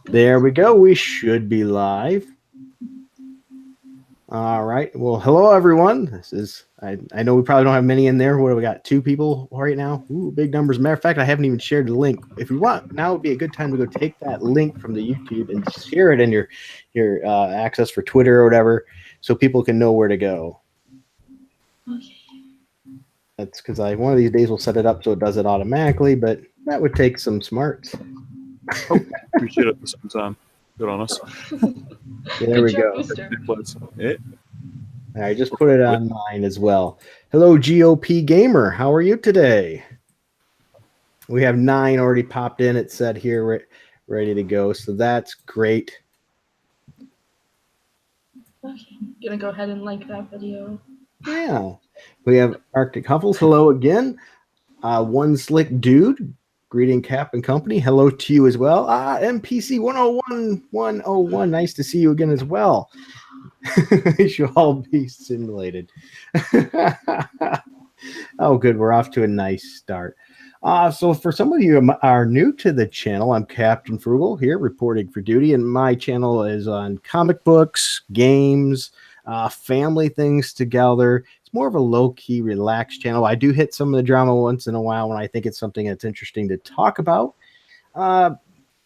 There we go. We should be live. All right. Well, hello everyone. I know we probably don't have many in there. What do we got? 2 people right now. Ooh, big numbers. Matter of fact, I haven't even shared the link. If you want, now would be a good time to go take that link from the YouTube and share it in your access for Twitter or whatever, so people can know where to go. Okay. That's because one of these days we'll set it up so it does it automatically, but that would take some smarts. We should at the same time. Good on us. There Good we job, go. Booster. Yeah. I just put it on mine as well. Hello, GOP Gamer. How are you today? We have 9 already popped in. It said here, ready to go. So that's great. Okay, gonna go ahead and like that video. Yeah. We have Arctic Huffles. Hello again. One Slick Dude. Greeting Cap and Company. Hello to you as well. MPC 101. Nice to see you again as well. They should all be simulated. Oh, good. We're off to a nice start. So for some of you who are new to the channel, I'm Captain Frugal here reporting for duty, and my channel is on comic books, games, family things together. It's more of a low-key, relaxed channel. I do hit some of the drama once in a while when I think it's something that's interesting to talk about. I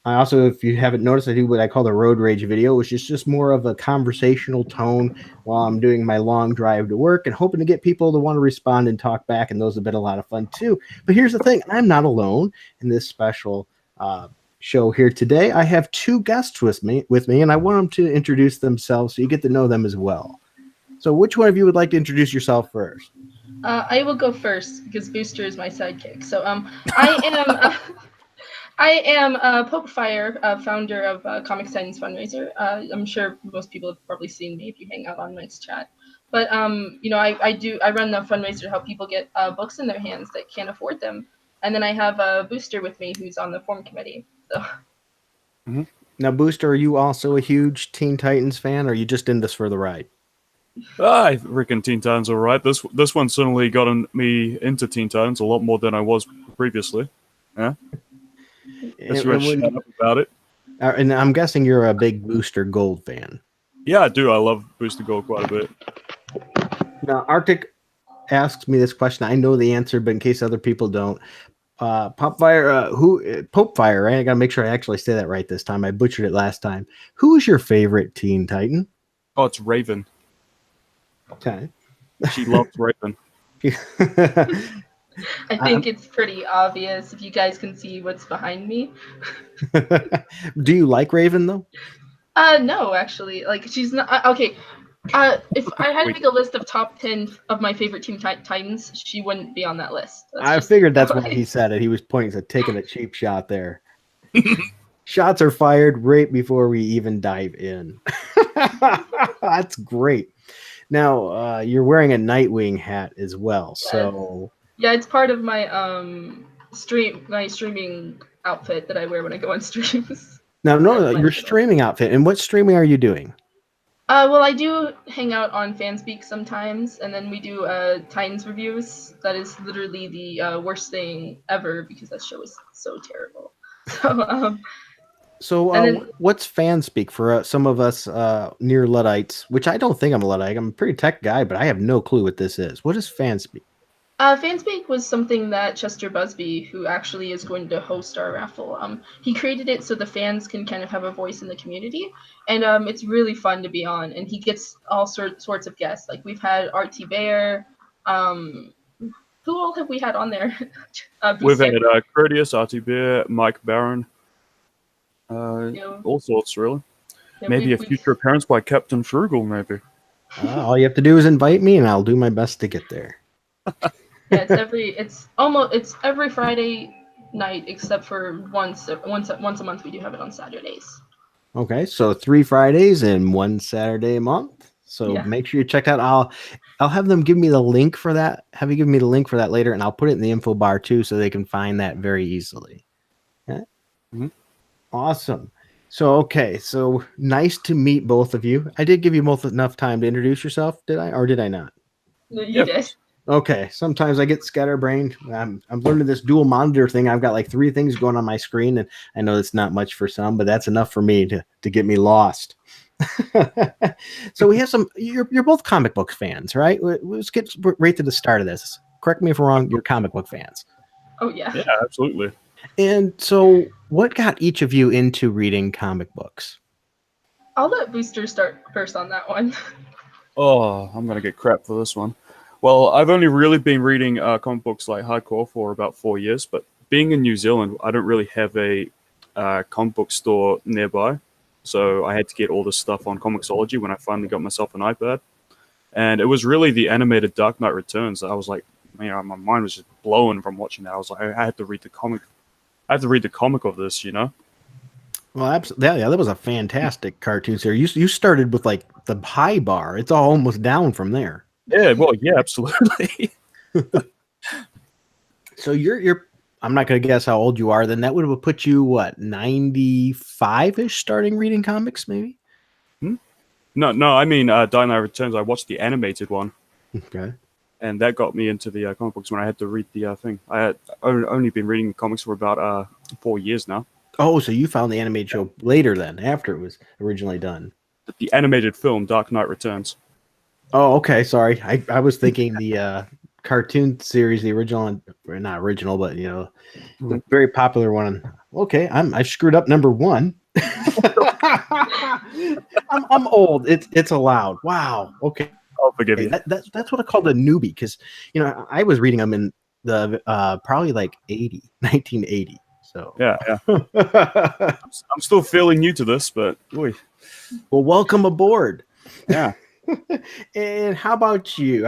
also, if you haven't noticed, I do what I call the road rage video, which is just more of a conversational tone while I'm doing my long drive to work and hoping to get people to want to respond and talk back. And those have been a lot of fun too. But here's the thing. I'm not alone in this special show here today. I have 2 guests with me, and I want them to introduce themselves so you get to know them as well. So which one of you would like to introduce yourself first? I will go first because Booster is my sidekick. So I am I am Popefire, founder of Comics Titans Fundraiser. I'm sure most people have probably seen me if you hang out on Mike's chat. But you know, I run the fundraiser to help people get books in their hands that can't afford them. And then I have a Booster with me who's on the form committee. So Now, Booster, are you also a huge Teen Titans fan, or are you just in this for the ride? I reckon Teen Titans are right. This one certainly got me into Teen Titans a lot more than I was previously. Yeah. Let's shut up about it. And I'm guessing you're a big Booster Gold fan. Yeah, I do. I love Booster Gold quite a bit. Now, Arctic asks me this question. I know the answer, but in case other people don't, Popefire, Popefire, right? I gotta make sure I actually say that right this time. I butchered it last time. Who is your favorite Teen Titan? Oh, it's Raven. Okay. She loves Raven. I think it's pretty obvious if you guys can see what's behind me. Do you like Raven though? No, actually, like she's not okay. If I had to make a list of top 10 of my favorite Teen Titans, she wouldn't be on that list. I figured that's why he said it. He was pointing to taking a cheap shot there. Shots are fired right before we even dive in. That's great. Now, you're wearing a Nightwing hat as well, so yeah, it's part of my streaming outfit that I wear when I go on streams. Now, no, your streaming outfit. And what streaming are you doing? Well, I do hang out on Fanspeak sometimes, and then we do Titans reviews. That is literally the worst thing ever because that show is so terrible. So, what's Fanspeak for some of us near Luddites? Which I don't think I'm a Luddite. I'm a pretty tech guy, but I have no clue what this is. What is Fanspeak? Fanspeak was something that Chester Busby, who actually is going to host our raffle, he created it so the fans can kind of have a voice in the community, and it's really fun to be on. And he gets all sorts of guests. Like we've had RT Bear. Who all have we had on there? We've had Critius, RT Bear, Mike Barron, all sorts really. Yeah, maybe a future appearance by Captain Frugal, maybe. All you have to do is invite me, and I'll do my best to get there. Yeah, it's every Friday night except for once a month we do have it on Saturdays. Okay, so 3 Fridays and 1 Saturday a month. So yeah. Make sure you check that. I'll have them give me the link for that. Have you give me the link for that later, and I'll put it in the info bar too, so they can find that very easily. Okay? Mm-hmm. Awesome. So okay, so nice to meet both of you. I did give you both enough time to introduce yourself, did I, or did I not? You did. Okay, sometimes I get scatterbrained. I'm learning this dual monitor thing. I've got like 3 things going on my screen, and I know it's not much for some, but that's enough for me to get me lost. So we have some. You're both comic book fans, right? Let's get right to the start of this. Correct me if I'm wrong. You're comic book fans, Oh yeah. Yeah, absolutely. and so what got each of you into reading comic books? I'll let Booster start first on that one. Oh, I'm gonna get crap for this one. Well, I've only really been reading comic books like hardcore for about 4 years, but being in New Zealand, I don't really have a comic book store nearby, so I had to get all this stuff on Comixology when I finally got myself an iPad. And it was really the animated Dark Knight Returns that I was like, my mind was just blown from watching that. I was like, I had to read the comic. I had to read the comic of this, you know. Well, absolutely. Yeah, that was a fantastic cartoon series. You started with like the high bar. It's all almost down from there. Yeah, well, yeah, absolutely. So you're I'm not going to guess how old you are. Then that would have put you what 95ish starting reading comics, maybe. No, I mean, Dark Knight Returns. I watched the animated one, Okay. and that got me into the comic books when I had to read the thing. I had only been reading comics for about 4 years now. Oh, so you found the animated show later then, after it was originally done. The animated film, Dark Knight Returns. Oh, okay. Sorry. I was thinking the cartoon series, the original, or not original, but the very popular one. Okay, I screwed up number 1. I'm old. It's allowed. Wow. Okay. I'll forgive you. That's what I call the newbie, because I was reading them in the probably like 1980. So Yeah. I'm still fairly new to this, but boy. Well, welcome aboard. Yeah. And how about you?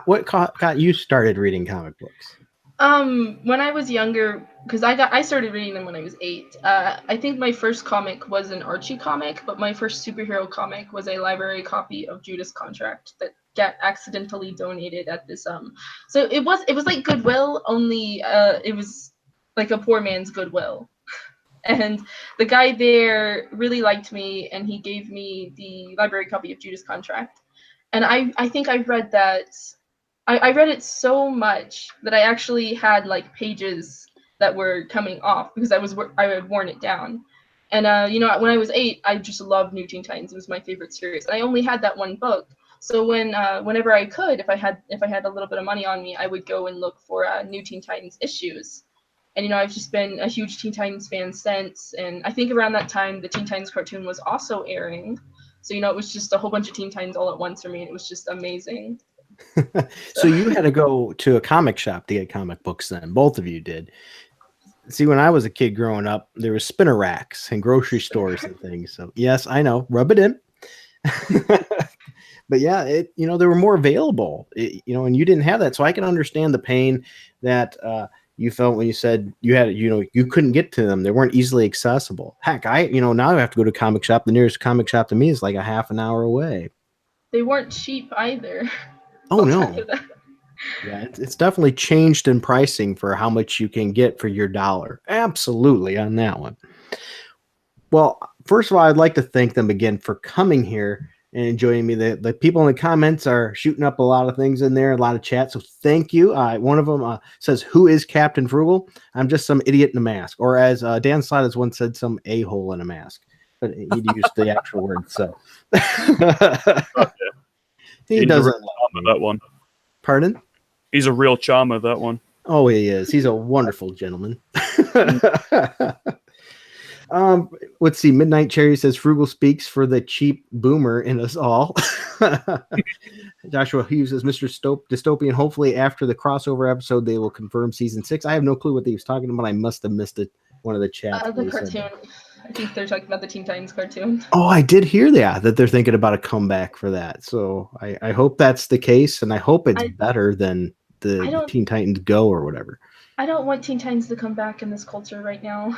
What got you started reading comic books? When I was younger, because I started reading them when I was 8. I think my first comic was an Archie comic, but my first superhero comic was a library copy of Judas Contract that got accidentally donated at this So it was like Goodwill, only it was like a poor man's Goodwill. And the guy there really liked me, and he gave me the library copy of Judas Contract. And I think I read that. I read it so much that I actually had like pages that were coming off because I had worn it down. And when I was 8, I just loved New Teen Titans. It was my favorite series. And I only had that one book. So whenever I could, if I had a little bit of money on me, I would go and look for New Teen Titans issues. And I've just been a huge Teen Titans fan since. And I think around that time, the Teen Titans cartoon was also airing. So it was just a whole bunch of Teen Titans all at once for me. And it was just amazing. So you had to go to a comic shop to get comic books then. Both of you did. See, when I was a kid growing up, there was spinner racks and grocery stores and things. So yes, I know. Rub it in. But yeah, they were more available, and you didn't have that. So I can understand the pain that you felt when you said you had, you couldn't get to them. They weren't easily accessible. Heck, now I have to go to a comic shop. The nearest comic shop to me is like a half an hour away. They weren't cheap either. Oh, no. Yeah, it's definitely changed in pricing for how much you can get for your dollar. Absolutely on that one. Well, first of all, I'd like to thank them again for coming here and joining me. The people in the comments are shooting up a lot of things in there, a lot of chat. So thank you. One of them says, "Who is Captain Frugal?" I'm just some idiot in a mask. Or as Dan Sliders once said, some a-hole in a mask. But he'd used the actual word. So he doesn't love that one. Pardon? He's a real charmer, that one. Oh, he is. He's a wonderful gentleman. Let's see. Midnight Cherry says Frugal speaks for the cheap boomer in us all. Joshua Hughes says Mr. Dystopian. Hopefully, after the crossover episode, they will confirm season 6. I have no clue what he was talking about. I must have missed it. One of the chats. The cartoon. I think they're talking about the Teen Titans cartoon. Oh, I did hear that they're thinking about a comeback for that. So I hope that's the case, and I hope it's better than the Teen Titans Go or whatever. I don't want Teen Titans to come back in this culture right now.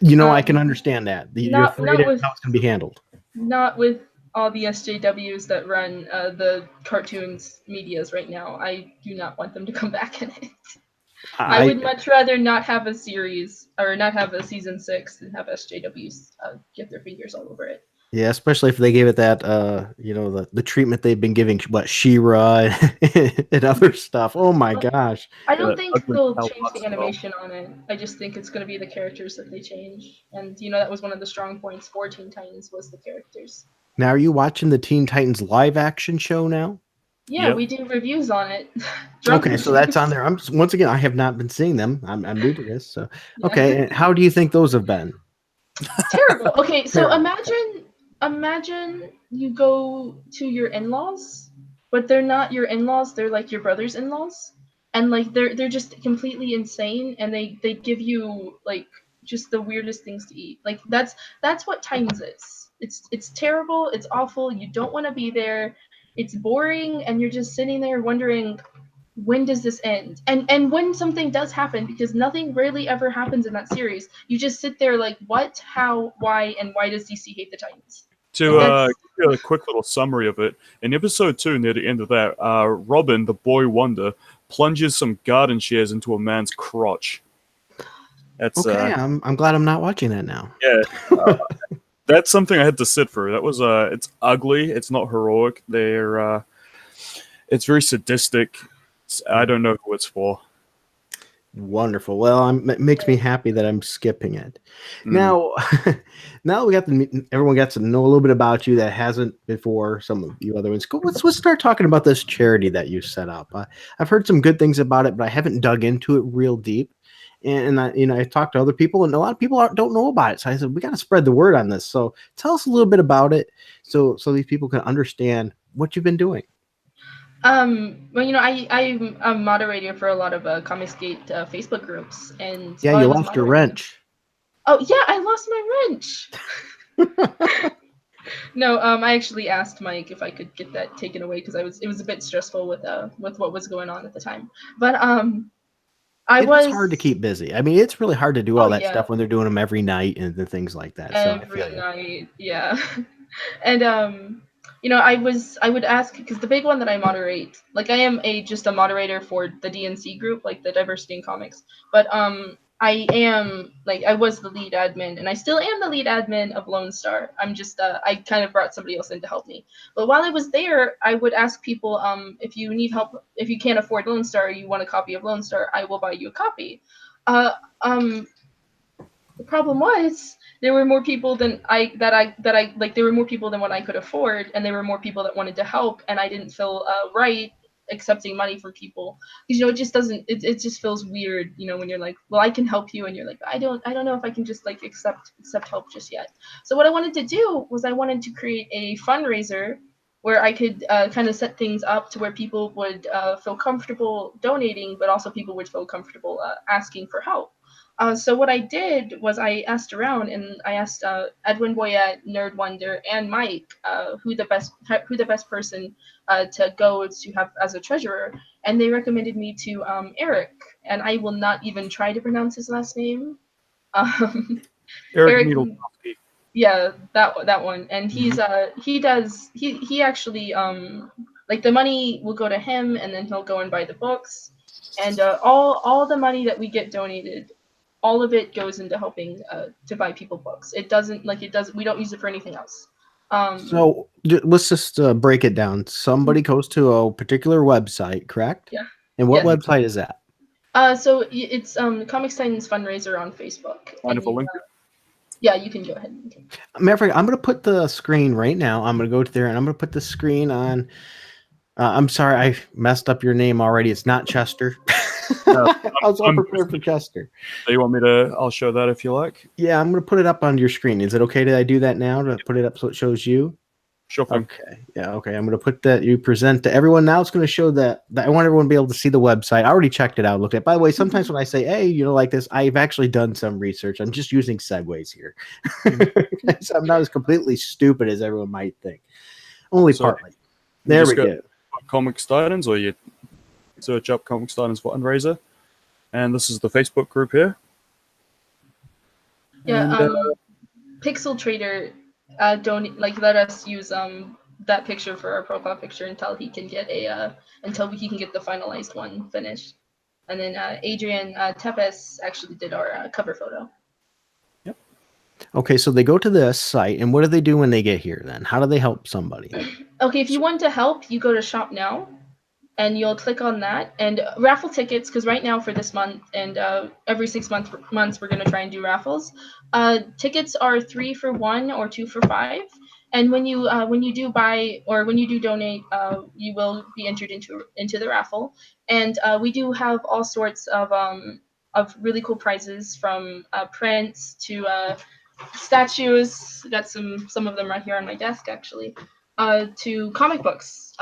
I can understand that. You're afraid of how it's going to be handled. Not with all the SJWs that run the cartoons medias right now. I do not want them to come back in it. I would much rather not have a series or not have a season 6 than have SJWs get their fingers all over it. Yeah, especially if they gave it that, the treatment they've been giving, what, She-Ra and other stuff. Oh my gosh. I Yeah, don't that think ugly they'll pale change art the style. animation on it. I just think it's going to be the characters that they change. And, that was one of the strong points for Teen Titans was the characters. Now, are you watching the Teen Titans live action show now? Yeah, Yep. we do reviews on it. Drunk Okay, so that's on reviews. there. Once again, I have not been seeing them. I'm new to this, so Yeah. okay. And how do you think those have been? Terrible. Okay, so Terrible. imagine you go to your in-laws, but they're not your in-laws, they're like your brother's in-laws. And like they're just completely insane and they give you like just the weirdest things to eat. Like that's what Titans is. It's terrible, it's awful, you don't want to be there. It's boring and you're just sitting there wondering when does this end? And when something does happen, because nothing really ever happens in that series, you just sit there like, what, how, why, and why does DC hate the Titans? To Like that's give you a quick little summary of it, in episode 2, near the end of that, Robin, the boy wonder, plunges some garden shears into a man's crotch. That's Okay, I'm glad I'm not watching that now. yeah, that's something I had to sit through. That was it's ugly. It's not heroic. It's very sadistic. I don't know who it's for. Wonderful. Well, it makes me happy that I'm skipping it. Mm. Now, now we got everyone got to know a little bit about you that hasn't before. Some of you other ones. Let's start talking about this charity that you set up. I've heard some good things about it, but I haven't dug into it real deep. And I talked to other people, and a lot of people don't know about it. So I said we got to spread the word on this. So tell us a little bit about it, so these people can understand what you've been doing. well, I'm a moderator for a lot of Comicsgate Facebook groups, and Yeah, while I you was lost your moderating, wrench. oh yeah, I lost my wrench. No, I actually asked Mike if I could get that taken away because it was a bit stressful with what was going on at the time. But I It is was hard to keep busy. I mean, it's really hard to do oh all that yeah, stuff when they're doing them every night and the things like that. So I feel every you. night, yeah. And I would ask because the big one that I moderate, like I am just a moderator for the DNC group, like the Diversity in Comics, but I was the lead admin and I still am the lead admin of Lone Star. I'm just I kind of brought somebody else in to help me. But while I was there, I would ask people if you need help, if you can't afford Lone Star, you want a copy of Lone Star, I will buy you a copy. Uh, um, the problem was there were more people than there were more people than what I could afford, and there were more people that wanted to help, and I didn't feel right accepting money from people because it just doesn't it just feels weird when you're like, well, I can help you, and you're like, I don't know if I can just like accept help just yet. So what I wanted to do was I wanted to create a fundraiser where I could kind of set things up to where people would feel comfortable donating, but also people would feel comfortable asking for help. So what I did was I asked around and I asked Edwin Boyette, Nerd Wonder, and Mike who the best person to go to have as a treasurer, and they recommended me to Eric, and I will not even try to pronounce his last name. Um, Eric Eric, Needle-Trotsky. yeah, that one, and he actually like the money will go to him, and then he'll go and buy the books, and all the money that we get donated, all of it goes into helping to buy people books. We don't use it for anything else. So let's just break it down. Somebody goes to a particular website, correct? Yeah. And what Yes. website is that? So it's Comics Titans Fundraiser on Facebook. Mind if I link it? Yeah, you can go ahead. Matter of fact, I'm going to put the screen right now. I'm going to go to there and I'm going to put the screen on. I'm sorry, I messed up your name already. It's not Chester. No, I was all prepared for Chester. Do you want me to? I'll show that if you like. Yeah, I'm going to put it up on your screen. Is it okay that I do that now to put it up so it shows you? Sure thing. Okay. Yeah. Okay. I'm going to put that. You present to everyone. Now it's going to show that I want everyone to be able to see the website. I already checked it out. Looked at. By the way, sometimes when I say, "Hey, like this," I've actually done some research. I'm just using segues here, so I'm not as completely stupid as everyone might think. Only partly. There we go. Comics Titans, or you search up Comics Titans Fundraiser, and this is the Facebook group here. Yeah. And, Pixel Trader don't let us use that picture for our profile picture until he can get the finalized one finished. And then Adrian Tepes actually did our cover photo. Yep. Okay, so they go to this site, and what do they do when they get here then? How do they help somebody? Okay, if you want to help, you go to Shop Now, and you'll click on that. And raffle tickets, because right now for this month and every 6 months we're going to try and do raffles. Tickets are 3 for 1 or 2 for 5. And when you do buy or when you do donate, you will be entered into the raffle. And we do have all sorts of really cool prizes, from prints to statues. Got some of them right here on my desk, actually. To comic books.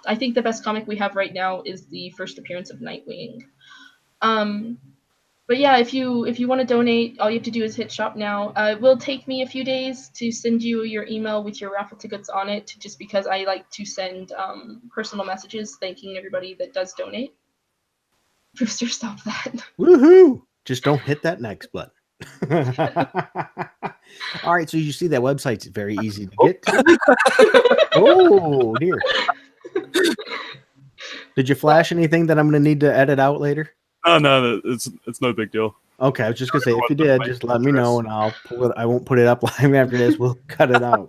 I think the best comic we have right now is the first appearance of Nightwing. Um, but yeah, if you want to donate, all you have to do is hit Shop Now. It will take me a few days to send you your email with your raffle tickets on it, just because I like to send personal messages thanking everybody that does donate. Brewster, stop that. Woohoo! Just don't hit that next button. All right, so you see that website's very easy to get to. Oh dear. Did you flash anything that I'm going to need to edit out later? Oh no, it's no big deal. Okay, I was just gonna say, if you did, just let me know, and I'll pull it. I won't put it up live after this. We'll cut it out.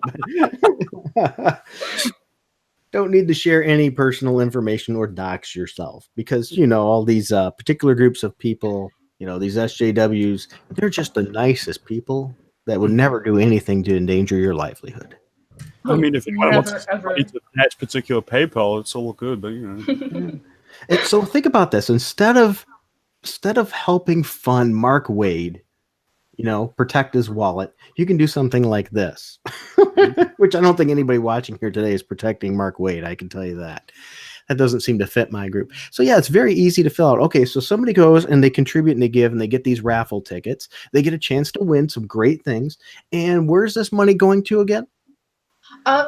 Don't need to share any personal information or dox yourself, because all these particular groups of people, these SJWs, they're just the nicest people that would never do anything to endanger your livelihood. I mean, if anyone wants Never, to ever. attach particular PayPal, it's all good. But And so think about this: instead of helping fund Mark Wade, protect his wallet, you can do something like this, which I don't think anybody watching here today is protecting Mark Wade. I can tell you that. That doesn't seem to fit my group. So yeah, it's very easy to fill out. Okay, so somebody goes and they contribute and they give and they get these raffle tickets. They get a chance to win some great things. And where's this money going to again?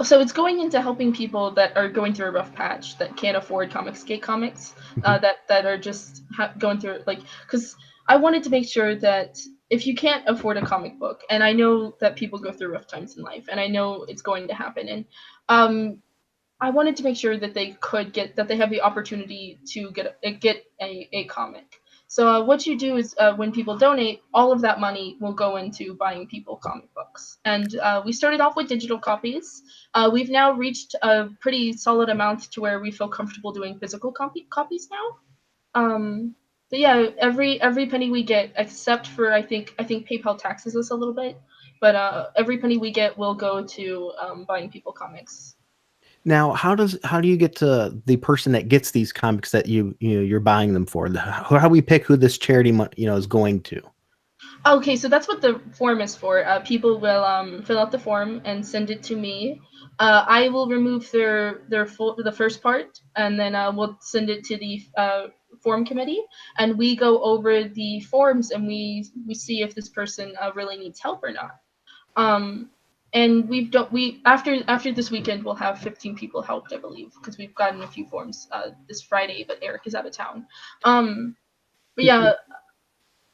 So it's going into helping people that are going through a rough patch, that can't afford Comicsgate comics, that are just going through, because I wanted to make sure that if you can't afford a comic book, and I know that people go through rough times in life, and I know it's going to happen, and I wanted to make sure that they have the opportunity to get a comic. So what you do is when people donate, all of that money will go into buying people comic books. And we started off with digital copies. We've now reached a pretty solid amount to where we feel comfortable doing physical copies now. But yeah, every penny we get, except for I think PayPal taxes us a little bit, but every penny we get will go to buying people comics. Now, how do you get to the person that gets these comics that you're buying them for? How do we pick who this charity is going to? Okay, so that's what the form is for. People will fill out the form and send it to me. I will remove the first part, and then we'll send it to the form committee, and we go over the forms and we see if this person really needs help or not. And after this weekend we'll have 15 people helped, I believe, because we've gotten a few forms this Friday, but Eric is out of town. But yeah.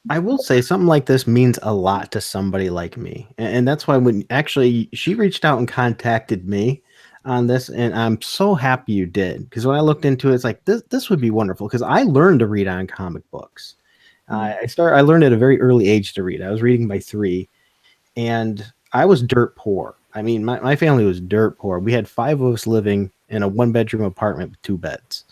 I will say something like this means a lot to somebody like me. And that's why when actually she reached out and contacted me on this, and I'm so happy you did, because when I looked into it, it's like this would be wonderful, because I learned to read on comic books. I learned at a very early age to read. I was reading by 3, and I was dirt poor. I mean, my family was dirt poor. We had 5 of us living in a 1-bedroom apartment with 2 beds.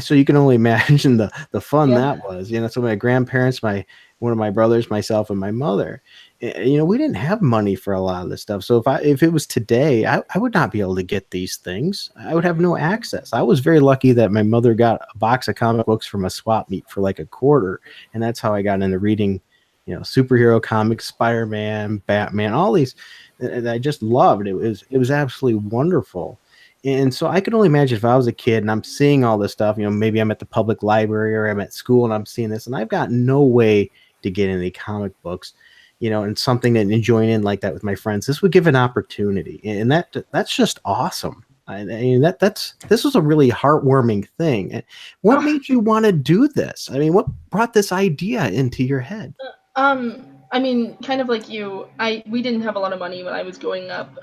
So you can only imagine the fun that was. So my grandparents, one of my brothers, myself, and my mother, we didn't have money for a lot of this stuff. So if it was today, I would not be able to get these things. I would have no access. I was very lucky that my mother got a box of comic books from a swap meet for like $0.25, and that's how I got into reading superhero comics, Spider-Man, Batman, all these that I just loved. It was absolutely wonderful. And so I could only imagine if I was a kid and I'm seeing all this stuff, maybe I'm at the public library or I'm at school and I'm seeing this, and I've got no way to get any comic books, and something and join in like that with my friends. This would give an opportunity, and that's just awesome. This was a really heartwarming thing. What made you want to do this? I mean, what brought this idea into your head? I mean, kind of like you, we didn't have a lot of money when I was growing up.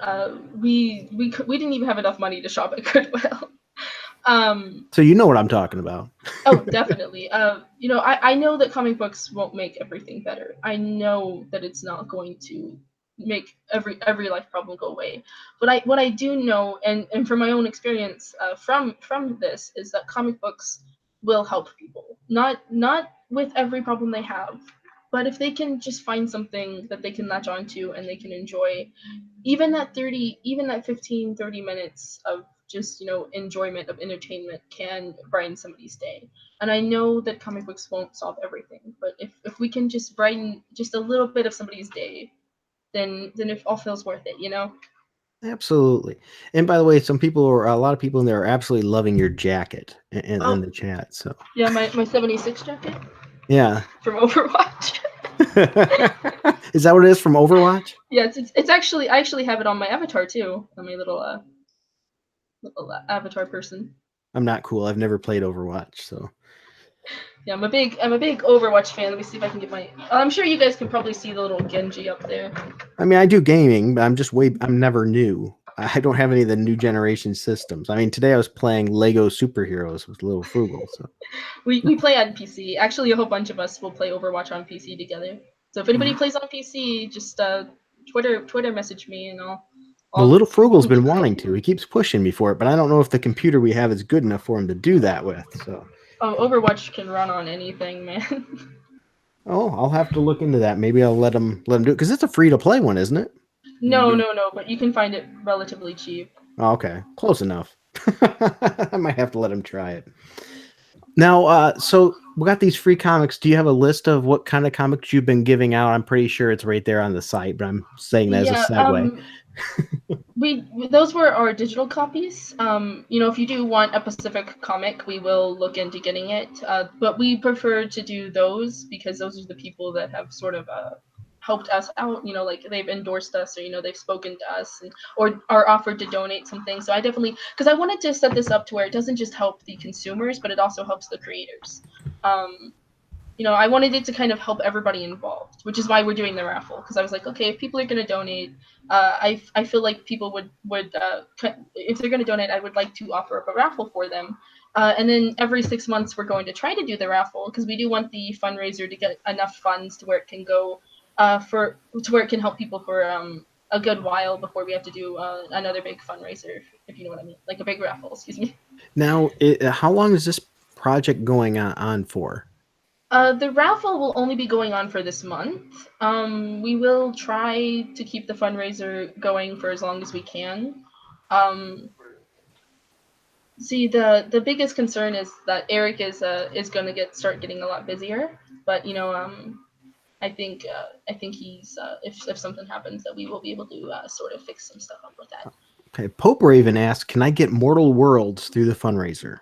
We didn't even have enough money to shop at Goodwill. So you know what I'm talking about. Oh, definitely. I know that comic books won't make everything better. I know that it's not going to make every life problem go away. But what I do know, and from my own experience from this, is that comic books will help people. Not with every problem they have, but if they can just find something that they can latch onto and they can enjoy, even that 15, 30 minutes of just enjoyment of entertainment can brighten somebody's day. And I know that comic books won't solve everything, but if we can just brighten just a little bit of somebody's day, then it all feels worth it. Absolutely. And by the way, a lot of people in there are absolutely loving your jacket in Oh, the chat. So yeah, my 76 jacket yeah. from Overwatch. Is that what it is from Overwatch? Yeah, it's actually, I actually have it on my avatar too, on my little avatar person. I'm not cool. I've never played Overwatch, so Yeah, I'm a big Overwatch fan. Let me see if I can get my. I'm sure you guys can probably see the little Genji up there. I mean, I do gaming, but I'm never new. I don't have any of the new generation systems. I mean, today I was playing Lego Superheroes with Little Frugal. So We play on PC. Actually, a whole bunch of us will play Overwatch on PC together. So if anybody plays on PC, just Twitter message me and well, I'll Little Frugal's been wanting to. He keeps pushing me for it, but I don't know if the computer we have is good enough for him to do that with. So Oh, Overwatch can run on anything, man. I'll have to look into that. Maybe I'll let him do it because it's a free to play one, isn't it? No, but you can find it relatively cheap. Oh, okay, close enough. I might have to let him try it. Now, so we got these free comics. Do you have a list of what kind of comics you've been giving out? I'm pretty sure it's right there on the site, but I'm saying that as a segue. Those were our digital copies. If you do want a specific comic, we will look into getting it. But we prefer to do those because those are the people that have sort of helped us out. Like they've endorsed us, or they've spoken to us, or are offered to donate something. So I definitely, because I wanted to set this up to where it doesn't just help the consumers, but it also helps the creators. I wanted it to kind of help everybody involved, which is why we're doing the raffle. Because I was like, okay, if people are going to donate, I feel like people would if they're going to donate, I would like to offer up a raffle for them. And then every 6 months, we're going to try to do the raffle because we do want the fundraiser to get enough funds to where it can go to where it can help people for a good while before we have to do another big fundraiser, if you know what I mean, like a big raffle. Excuse me. Now, how long is this project going on for? The raffle will only be going on for this month. We will try to keep the fundraiser going for as long as we can. See, the biggest concern is that Eric is going to start getting a lot busier. But I think he's if something happens, that we will be able to sort of fix some stuff up with that. Okay, Pope Raven asked, "Can I get Mortal Worlds through the fundraiser?"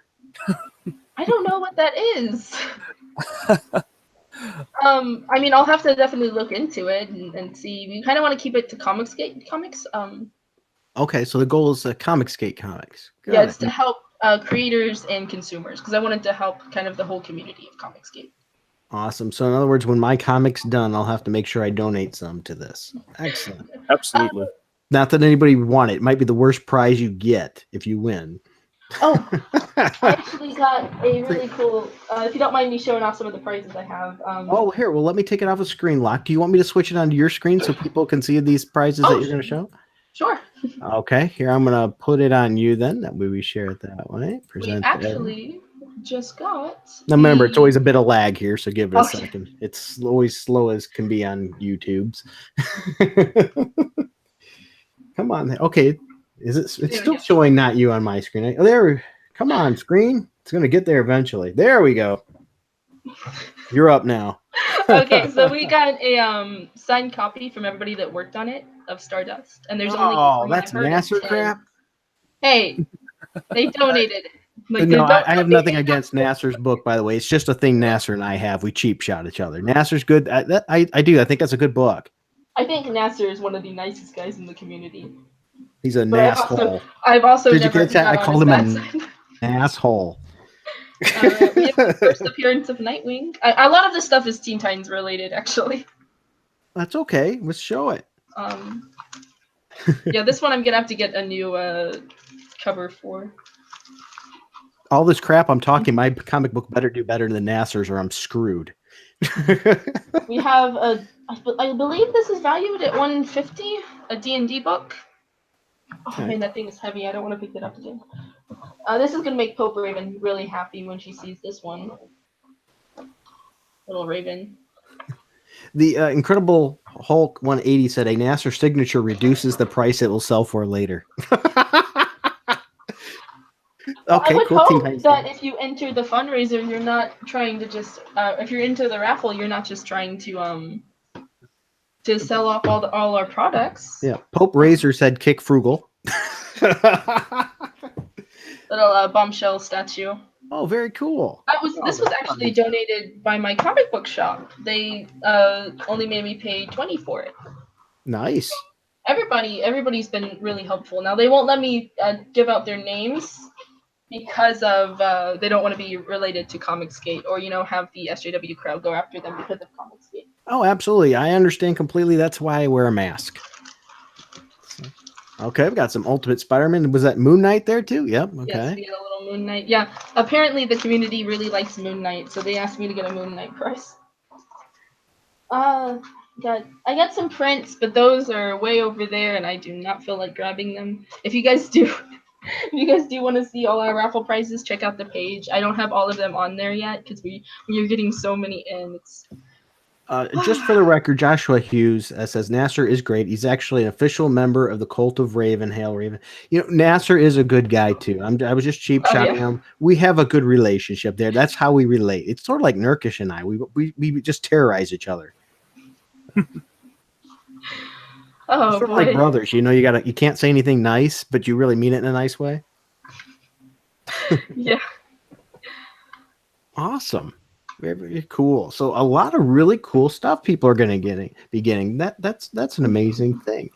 I don't know what that is. I mean, I'll have to definitely look into it and see. We kind of want to keep it to comics. Okay, so the goal is Comicsgate Comics. Yeah, it's to help creators and consumers because I wanted to help kind of the whole community of Comicsgate. Awesome. So in other words, when my comic's done, I'll have to make sure I donate some to this. Excellent. Absolutely. Not that anybody would want it. It might be the worst prize you get if you win. Oh, I actually got a really cool. If you don't mind me showing off some of the prizes I have. Oh, here. Well, let me take it off of screen lock. Do you want me to switch it onto your screen so people can see these prizes that you're going to show? Sure. Okay. Here, I'm going to put it on you then. That way we share it that way. We actually just got. Now remember, it's always a bit of lag here, so give it a second. It's always slow as can be on YouTube's. Come on. Okay. It's still showing not you on my screen. Oh, there. Come on, screen. It's going to get there eventually. There we go. You're up now. Okay, so we got a signed copy from everybody that worked on it of Stardust, and there's only that's Nasser crap. Hey, they donated. No, I have nothing against Nasser's book, by the way. It's just a thing Nasser and I have. We cheap shot each other. Nasser's good. I do. I think that's a good book. I think Nasser is one of the nicest guys in the community. He's an asshole. I've also Did you get that? I called him an asshole. We have the first appearance of Nightwing. A lot of this stuff is Teen Titans related, actually. That's okay. Let's show it. Yeah, this one I'm gonna have to get a new cover for. all this crap I'm talking, my comic book better do better than Nasser's, or I'm screwed. We have I believe this is valued at 150, a D&D book. Oh Okay. man, that thing is heavy. I don't want to pick it up again. This is gonna make Pope Raven really happy when she sees this one. Little Raven. The Incredible Hulk 180 said a Nasser signature reduces the price it will sell for later. I would cool. Team hope Titans. that if you enter the fundraiser, you're not trying to just if you're into the raffle, you're not just trying to sell off all our products. Yeah, Pope Razor said kick Frugal. Little bombshell statue. Oh, very cool. This was actually donated by my comic book shop. They only made me pay 20 for it. Nice. Everybody's been really helpful. Now they won't let me give out their names because of they don't want to be related to Comicsgate or have the SJW crowd go after them because of Comicsgate. Oh, absolutely. I understand completely. That's why I wear a mask. Okay, I've got some Ultimate Spider-Man. Was that Moon Knight there too? Yep. Okay. Yes, we had a little Moon Knight. Yeah, apparently the community really likes Moon Knight, so they asked me to get a Moon Knight price. I got some prints, but those are way over there, and I do not feel like grabbing them. If you guys do want to see all our raffle prizes, check out the page. I don't have all of them on there yet because we are getting so many in. It's just for the record, Joshua Hughes says Nasser is great. He's actually an official member of the Cult of Raven. Hail Raven! Nasser is a good guy too. I was just cheap shotting him. We have a good relationship there. That's how we relate. It's sort of like Nurkish and I. We just terrorize each other. Oh, sort of like brothers. You can't say anything nice, but you really mean it in a nice way. Yeah. Awesome. Very, very cool. So a lot of really cool stuff people are going to be getting. That's an amazing thing.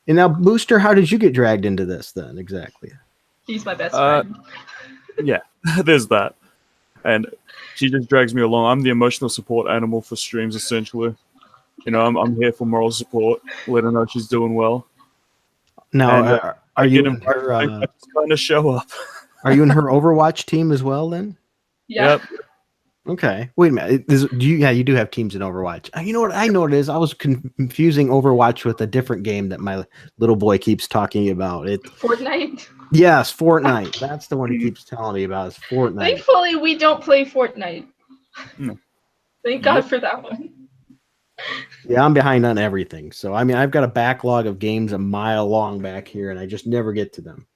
And now, Booster, how did you get dragged into this then exactly? He's my best friend. Yeah, there's that. And she just drags me along. I'm the emotional support animal for streams, essentially. I'm here for moral support, let her know she's doing well. Now, are you in her? I just kind of show up. Are you in her Overwatch team as well then? Yeah. Yep. Okay. Wait a minute. You do have teams in Overwatch. You know what? I know what it is. I was confusing Overwatch with a different game that my little boy keeps talking about. Fortnite? Yes, Fortnite. That's the one he keeps telling me about is Fortnite. Thankfully, we don't play Fortnite. No. Thank God for that one. Yeah, I'm behind on everything. So, I've got a backlog of games a mile long back here, and I just never get to them.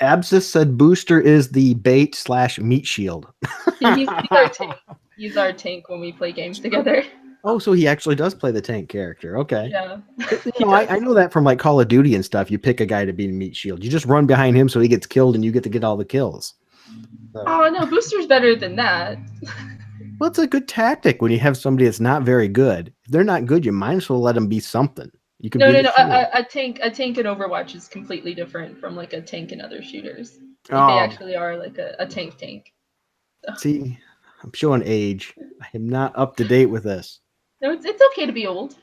Abscess said Booster is the bait / meat shield. He's our tank. He's our tank when we play games together. Oh, so he actually does play the tank character. Okay. Yeah. I know that from like Call of Duty and stuff. You pick a guy to be a meat shield. You just run behind him so he gets killed and you get to get all the kills. So. Oh, no, Booster's better than that. Well, it's a good tactic when you have somebody that's not very good. If they're not good, you might as well let them be something. You can no. A tank in Overwatch is completely different from like a tank in other shooters. They actually are like a tank. So. See, I'm showing age. I am not up to date with this. No, it's okay to be old.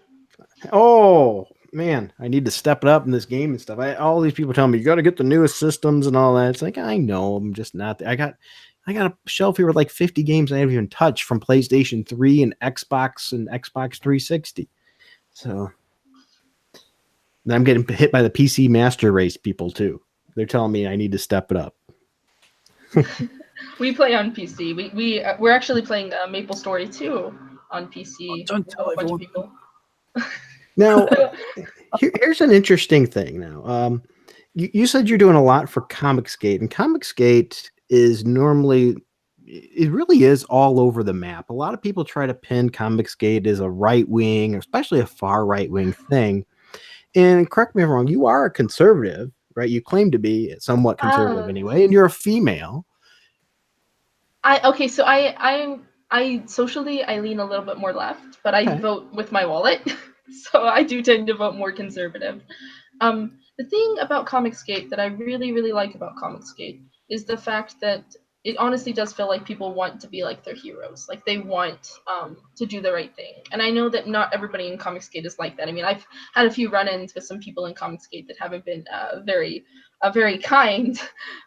Oh man, I need to step it up in this game and stuff. All these people tell me you got to get the newest systems and all that. It's like I know, I'm just not. I got a shelf here with like 50 games I haven't even touched from PlayStation 3 and Xbox 360. So then I'm getting hit by the PC Master Race people too. They're telling me I need to step it up. We play on PC. We're actually playing Maple Story 2 on PC. Don't tell everyone. People. Now, here's an interesting thing. Now, you said you're doing a lot for Comicsgate, and Comicsgate is normally, it really is all over the map. A lot of people try to pin Comicsgate as a right wing, especially a far right wing thing. And correct me if I'm wrong, you are a conservative, right? You claim to be somewhat conservative anyway, and you're a female. So I socially I lean a little bit more left, but I vote with my wallet. So I do tend to vote more conservative. The thing about Comicsgate that I really, really like about Comicsgate is the fact that it honestly does feel like people want to be like their heroes. Like they want to do the right thing. And I know that not everybody in Comicsgate is like that. I mean, I've had a few run-ins with some people in Comicsgate that haven't been very kind.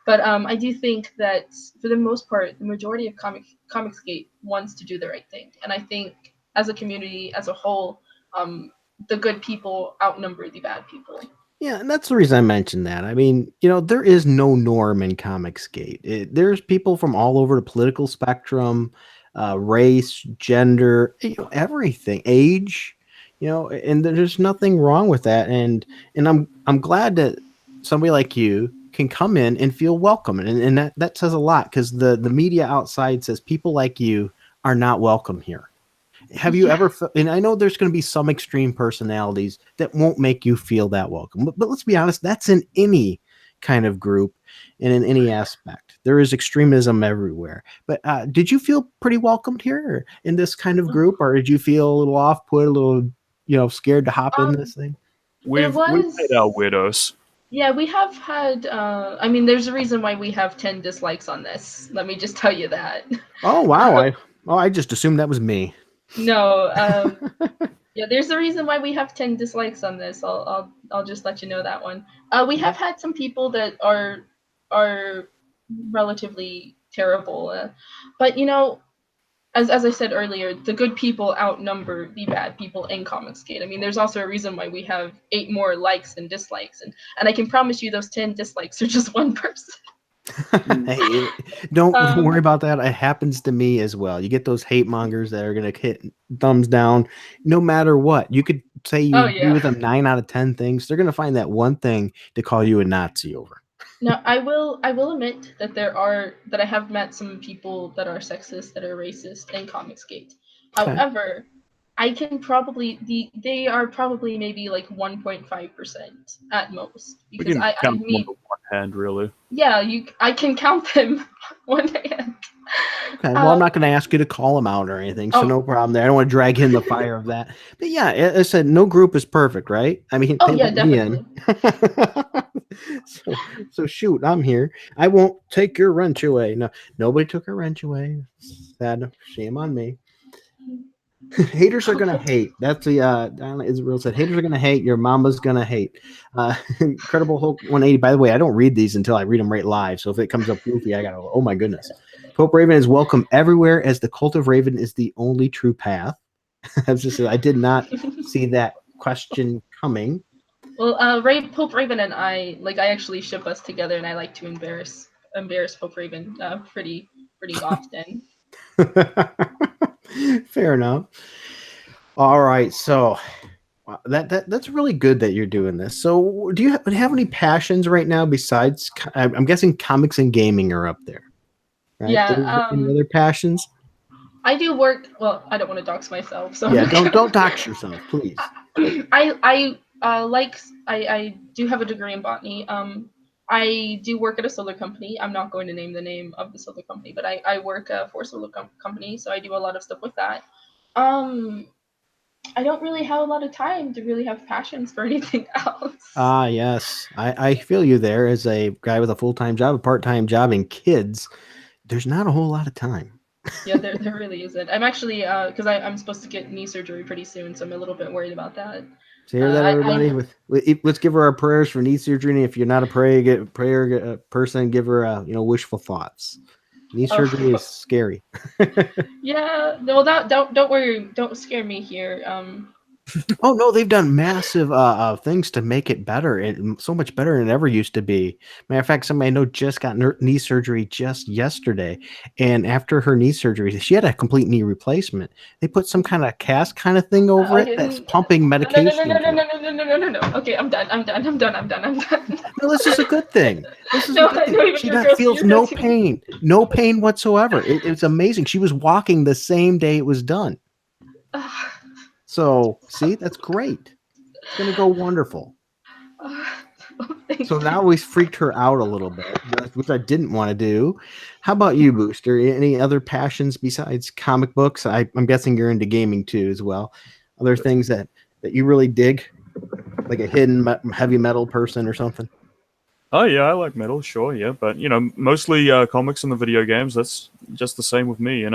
But I do think that for the most part, the majority of Comicsgate wants to do the right thing. And I think as a community as a whole, the good people outnumber the bad people. Yeah, and that's the reason I mentioned that. I mean, there is no norm in Comicsgate. There's people from all over the political spectrum, race, gender, everything, age, and there's nothing wrong with that. And I'm glad that somebody like you can come in and feel welcome, and that says a lot because the media outside says people like you are not welcome here. Have you ever and I know there's going to be some extreme personalities that won't make you feel that welcome, but let's be honest, that's in any kind of group and in any aspect. There is extremism everywhere. But did you feel pretty welcomed here in this kind of group, or did you feel a little off put, a little scared to hop in this thing? We've had our widows. Yeah, we have had. I mean, there's a reason why we have 10 dislikes on this. Let me just tell you that. Oh wow! I just assumed that was me. No, yeah, there's a reason why we have 10 dislikes on this. I'll just let you know that one. We have had some people that are relatively terrible, but as I said earlier, the good people outnumber the bad people in Comicsgate. I mean, there's also a reason why we have 8 more likes than dislikes, and I can promise you those 10 dislikes are just one person. Hey, don't worry about that. It happens to me as well. You get those hate mongers that are going to hit thumbs down no matter what. You could say you agree with them 9 out of 10 things. They're going to find that one thing to call you a Nazi over. No, I will admit that I have met some people that are sexist, that are racist in Comicsgate. Okay. However, I can probably they are probably maybe like 1.5% at most, because I mean, one hand really. Yeah, I can count them one hand. Okay, well, I'm not going to ask you to call them out or anything, so no problem there. I don't want to drag you in the fire of that. But yeah, as I said, no group is perfect, right? I mean, yeah, definitely. So shoot, I'm here. I won't take your wrench away. No, nobody took her wrench away. Sad, shame on me. Haters are gonna hate. That's the Israel said. Haters are gonna hate. Your mama's gonna hate. Incredible Hulk 180. By the way, I don't read these until I read them right live. So if it comes up goofy, I gotta go, oh my goodness. Pope Raven is welcome everywhere, as the cult of Raven is the only true path. I did not see that question coming. Well, Pope Raven and I actually ship us together, and I like to embarrass Pope Raven pretty often. Fair enough. All right, so that's really good that you're doing this. So, do you have any passions right now besides? I'm guessing comics and gaming are up there, right? Yeah. Any other passions? I do work. Well, I don't want to dox myself, so yeah, don't dox yourself, please. I do have a degree in botany. I do work at a solar company. I'm not going to name the name of the solar company, but I work for a solar company, so I do a lot of stuff with that. I don't really have a lot of time to really have passions for anything else. Yes. I feel you there. As a guy with a full-time job, a part-time job, and kids, there's not a whole lot of time. Yeah, there really isn't. I'm actually, because I'm supposed to get knee surgery pretty soon, so I'm a little bit worried about that. So hear that, everybody? Let's give her our prayers for knee surgery. And if you're not a prayer person, give her wishful thoughts. Knee surgery is scary. Yeah, no, don't worry, don't scare me here. Oh no, they've done massive things to make it better, and so much better than it ever used to be. Matter of fact, somebody I know just got knee surgery just yesterday, and after her knee surgery, she had a complete knee replacement. They put some kind of cast kind of thing over it that's pumping medication. No. Okay, I'm done. No, this is a good thing. This is a good thing. She feels no pain whatsoever. It's amazing. She was walking the same day it was done. So, see, that's great. It's going to go wonderful. So now we freaked her out a little bit, which I didn't want to do. How about you, Booster? Any other passions besides comic books? I'm guessing you're into gaming too as well. Other things that you really dig, like a hidden heavy metal person or something? Oh yeah, I like metal, sure, yeah, but mostly comics and the video games. That's just the same with me,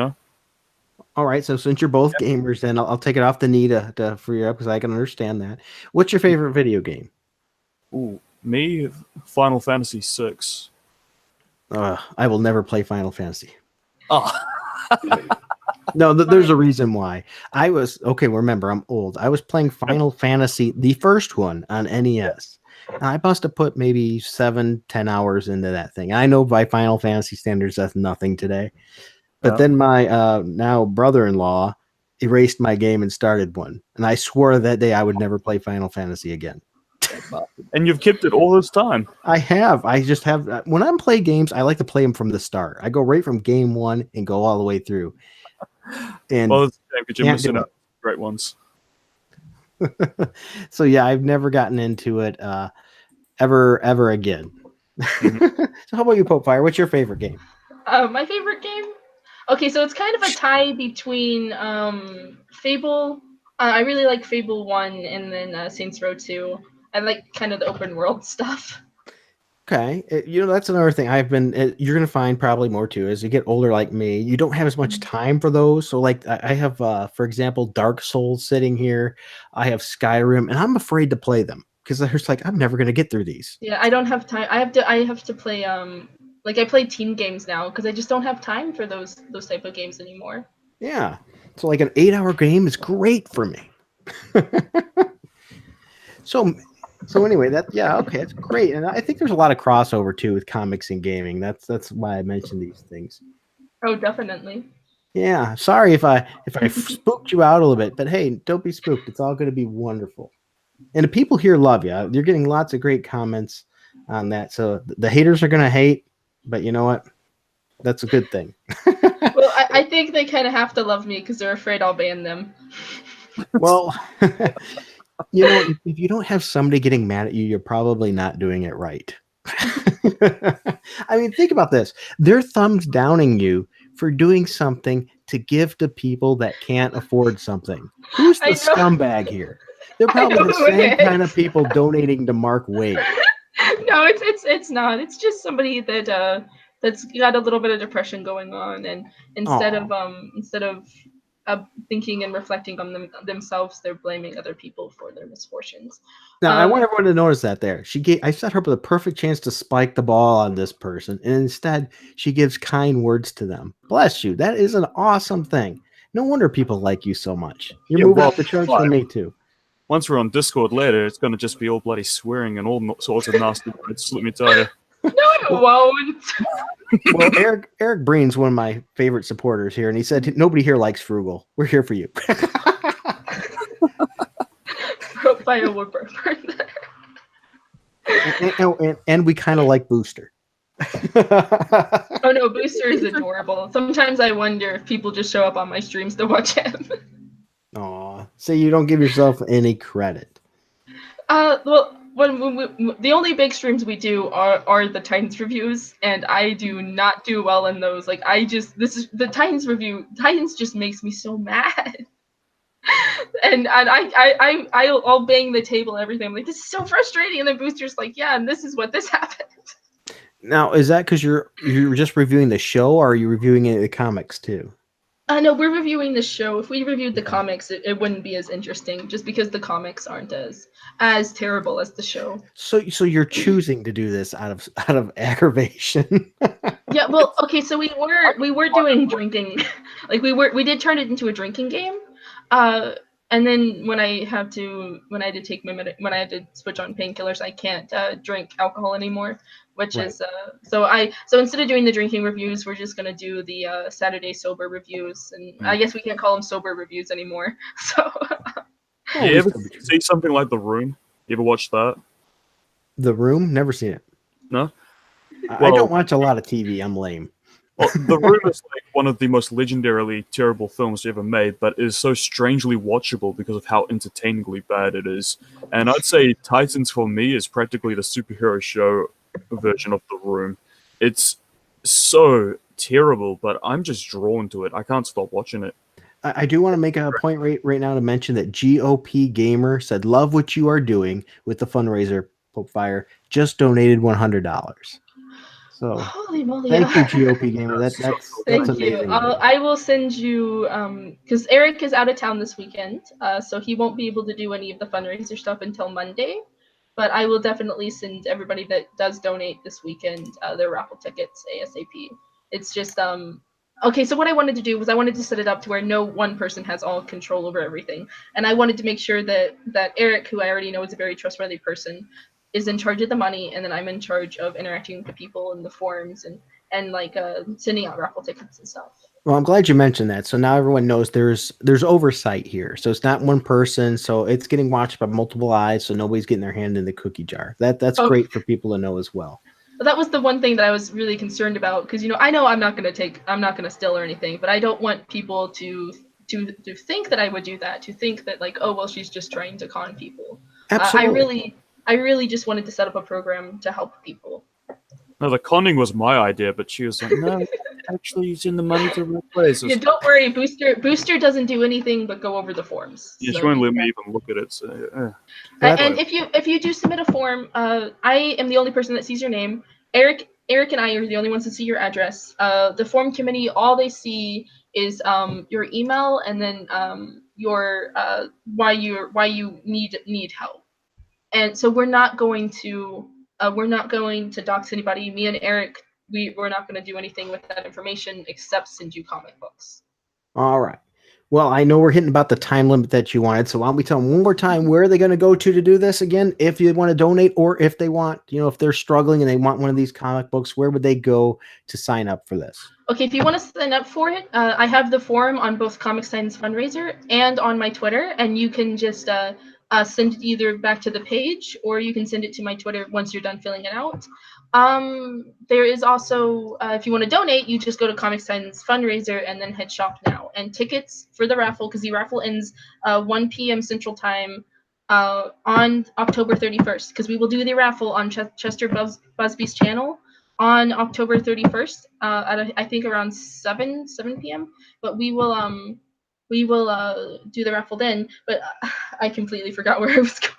All right, so since you're both gamers, then I'll take it off the knee to free you up because I can understand that. What's your favorite video game? Ooh, me, Final Fantasy VI. I will never play Final Fantasy. Oh, No, there's a reason why. I was okay. Remember, I'm old. I was playing Final Fantasy, the first one on NES. And I must have put maybe 7-10 hours into that thing. I know by Final Fantasy standards, that's nothing today. But yeah. then my now brother-in-law erased my game and started one. And I swore that day I would never play Final Fantasy again. And you've kept it all this time. I have. I just have. When I'm playing games, I like to play them from the start. I go right from game one and go all the way through. And Well, it's because you're can't missing do out great ones. so yeah, I've never gotten into it ever again. So how about you, Popefire? What's your favorite game? My favorite game? Okay, so it's kind of a tie between Fable. I really like Fable 1 and then Saints Row 2. I like kind of the open world stuff. Okay, that's another thing I've been. You're gonna find probably more too as you get older, like me. You don't have as much time for those. So, like, I have, for example, Dark Souls sitting here. I have Skyrim, and I'm afraid to play them because there's like I'm never gonna get through these. Yeah, I don't have time. I have to play like I play team games now because I just don't have time for those type of games anymore. Yeah, so like an 8-hour game is great for me. So anyway, okay, that's great, and I think there's a lot of crossover too with comics and gaming. That's why I mentioned these things. Oh, definitely. Yeah, sorry if I spooked you out a little bit, but hey, don't be spooked. It's all going to be wonderful, and the people here love you. You're getting lots of great comments on that. So the haters are going to hate, but you know what? That's a good thing. Well, I think they kind of have to love me because they're afraid I'll ban them. Well. If you don't have somebody getting mad at you, you're probably not doing it right. I mean, think about this. They're thumbs downing you for doing something to give to people that can't afford something. Who's the scumbag here? They're probably the same kind of people donating to Mark Wade. No, it's not. It's just somebody that's got a little bit of depression going on, and instead of thinking and reflecting on themselves, they're blaming other people for their misfortunes. Now, I want everyone to notice that there. I set her up with a perfect chance to spike the ball on this person, and instead she gives kind words to them. Bless you. That is an awesome thing. No wonder people like you so much. You're moving up the charts for me too. Once we're on Discord later, it's going to just be all bloody swearing and all sorts of nasty words, let me tell you. No, it won't. Well, Eric Breen's one of my favorite supporters here, and he said nobody here likes Frugal. We're here for you. Profile will burn there. And we kind of like Booster. Oh no, Booster is adorable. Sometimes I wonder if people just show up on my streams to watch him. Aw, so you don't give yourself any credit. Well, when the only big streams we do are the Titans reviews, and I do not do well in those. Like the Titans review. Titans just makes me so mad, and I'll bang the table and everything. I'm like, this is so frustrating, and then Booster's like, yeah, and this is what this happened. Now, is that because you're just reviewing the show, or are you reviewing any of the comics too? No, we're reviewing the show. If we reviewed the comics, it wouldn't be as interesting, just because the comics aren't as terrible as the show. So you're choosing to do this out of aggravation. Yeah, well, okay, so we were doing drinking, like we did turn it into a drinking game, and then when I had to switch on painkillers, I can't drink alcohol anymore, which is so instead of doing the drinking reviews, we're just gonna do the Saturday sober reviews, and I guess we can't call them sober reviews anymore. So. You ever see something like The Room? You ever watch that? The Room? Never seen it. No? I don't watch a lot of TV. I'm lame. Well, The Room is like one of the most legendarily terrible films ever made, but is so strangely watchable because of how entertainingly bad it is. And I'd say Titans for me is practically the superhero show version of The Room. It's so terrible, but I'm just drawn to it. I can't stop watching it. I do want to make a point right now to mention that GOP Gamer said, love what you are doing with the Fundraiser Popefire just donated $100. So Holy moly! thank you, GOP Gamer. That's Thank you. amazing. I will send you because Eric is out of town this weekend, so he won't be able to do any of the fundraiser stuff until Monday. But I will definitely send everybody that does donate this weekend their raffle tickets ASAP. It's just okay. So what I wanted to do was I wanted to set it up to where no one person has all control over everything, and I wanted to make sure that Eric, who I already know is a very trustworthy person, is in charge of the money, and then I'm in charge of interacting with the people in the forums and like sending out raffle tickets and stuff. Well, I'm glad you mentioned that. So now everyone knows there's oversight here. So it's not one person. So it's getting watched by multiple eyes. So nobody's getting their hand in the cookie jar. That's great for people to know as well. But that was the one thing that I was really concerned about because I know I'm not gonna steal or anything, but I don't want people to think that I would do that. To think that like, oh well, she's just trying to con people. Absolutely. I really just wanted to set up a program to help people. No, the conning was my idea, but she was like, no, actually using the money to right places. Yeah, don't worry, Booster doesn't do anything but go over the forms. Yeah, so she won't let me even look at it. So, and if you do submit a form, I am the only person that sees your name. Eric and I are the only ones that see your address. The form committee, all they see is your email and then your why you need help. And so we're not going to dox anybody. Me and Eric, we're not going to do anything with that information except send you comic books. All right. Well, I know we're hitting about the time limit that you wanted, so why don't we tell them one more time where are they going to go to do this again? If you want to donate, or if they want, if they're struggling and they want one of these comic books, where would they go to sign up for this? Okay, if you want to sign up for it, I have the forum on both Comic Sans Fundraiser and on my Twitter, and you can just send it either back to the page or you can send it to my Twitter once you're done filling it out. There is also, if you want to donate, you just go to Comic Sans Fundraiser and then hit shop now. And tickets for the raffle, because the raffle ends 1 p.m. Central Time on October 31st, because we will do the raffle on Chester Busby's channel on October 31st at I think around 7 p.m. But we will do the raffle then. But I completely forgot where I was going.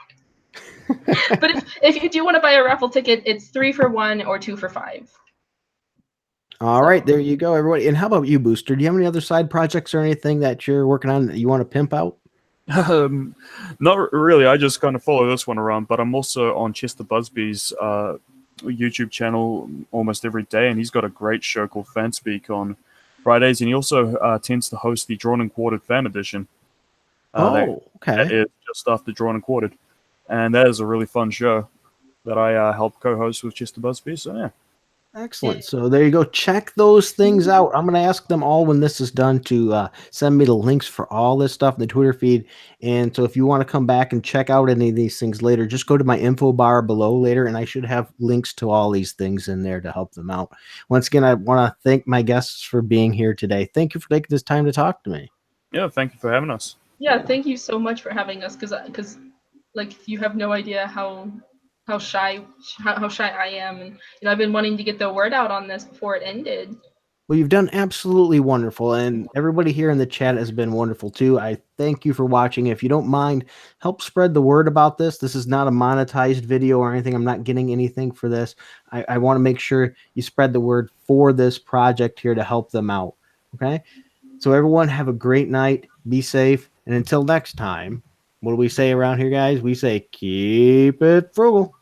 But if you do want to buy a raffle ticket, it's 3 for 1 or 2 for 5. All right, there you go, everybody. And how about you, Booster? Do you have any other side projects or anything that you're working on that you want to pimp out? Not really. I just kind of follow this one around, but I'm also on Chester Busby's YouTube channel almost every day, and he's got a great show called Fanspeak on Fridays, and he also tends to host the Drawn and Quartered Fan Edition. Okay. That is just after Drawn and Quartered, and that is a really fun show that I help co-host with Chester Busby. So yeah. Excellent. So there you go. Check those things out. I'm going to ask them all when this is done to send me the links for all this stuff in the Twitter feed. And so if you want to come back and check out any of these things later, just go to my info bar below later, and I should have links to all these things in there to help them out. Once again, I want to thank my guests for being here today. Thank you for taking this time to talk to me. Yeah, thank you for having us. Yeah, thank you so much for having us, because like you have no idea how shy I am, and I've been wanting to get the word out on this before it ended. Well, you've done absolutely wonderful, and everybody here in the chat has been wonderful too. I thank you for watching. If you don't mind, help spread the word about this. This is not a monetized video or anything. I'm not getting anything for this. I want to make sure you spread the word for this project here to help them out. Okay? So everyone have a great night. Be safe. And until next time, what do we say around here, guys? We say keep it frugal.